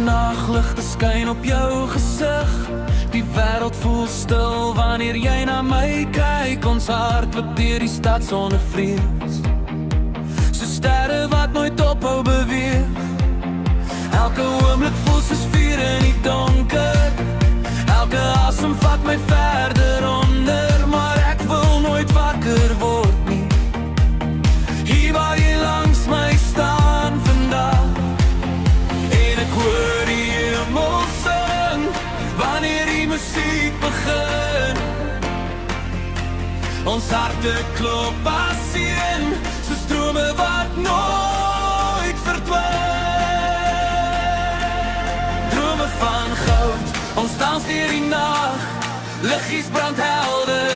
nagligte skyn op jou gesig. Die wêreld voel stil wanneer jy na my kyk. Ons hart klop deur die stad sonder vrees, so sterre wat nooit ophou beweeg. Elke oomblik voel soos vuur in die donker. Elke asem vat my verder onder, maar ek wil nooit wakker word nie. Hier waar jy langs my staan vandag, en ek hoor die hemel sing wanneer die musiek begin. Ons harte klop as een, so strome wat nooit verdwyn. Drome van goud, ons dans deur die nag, liggies brand hel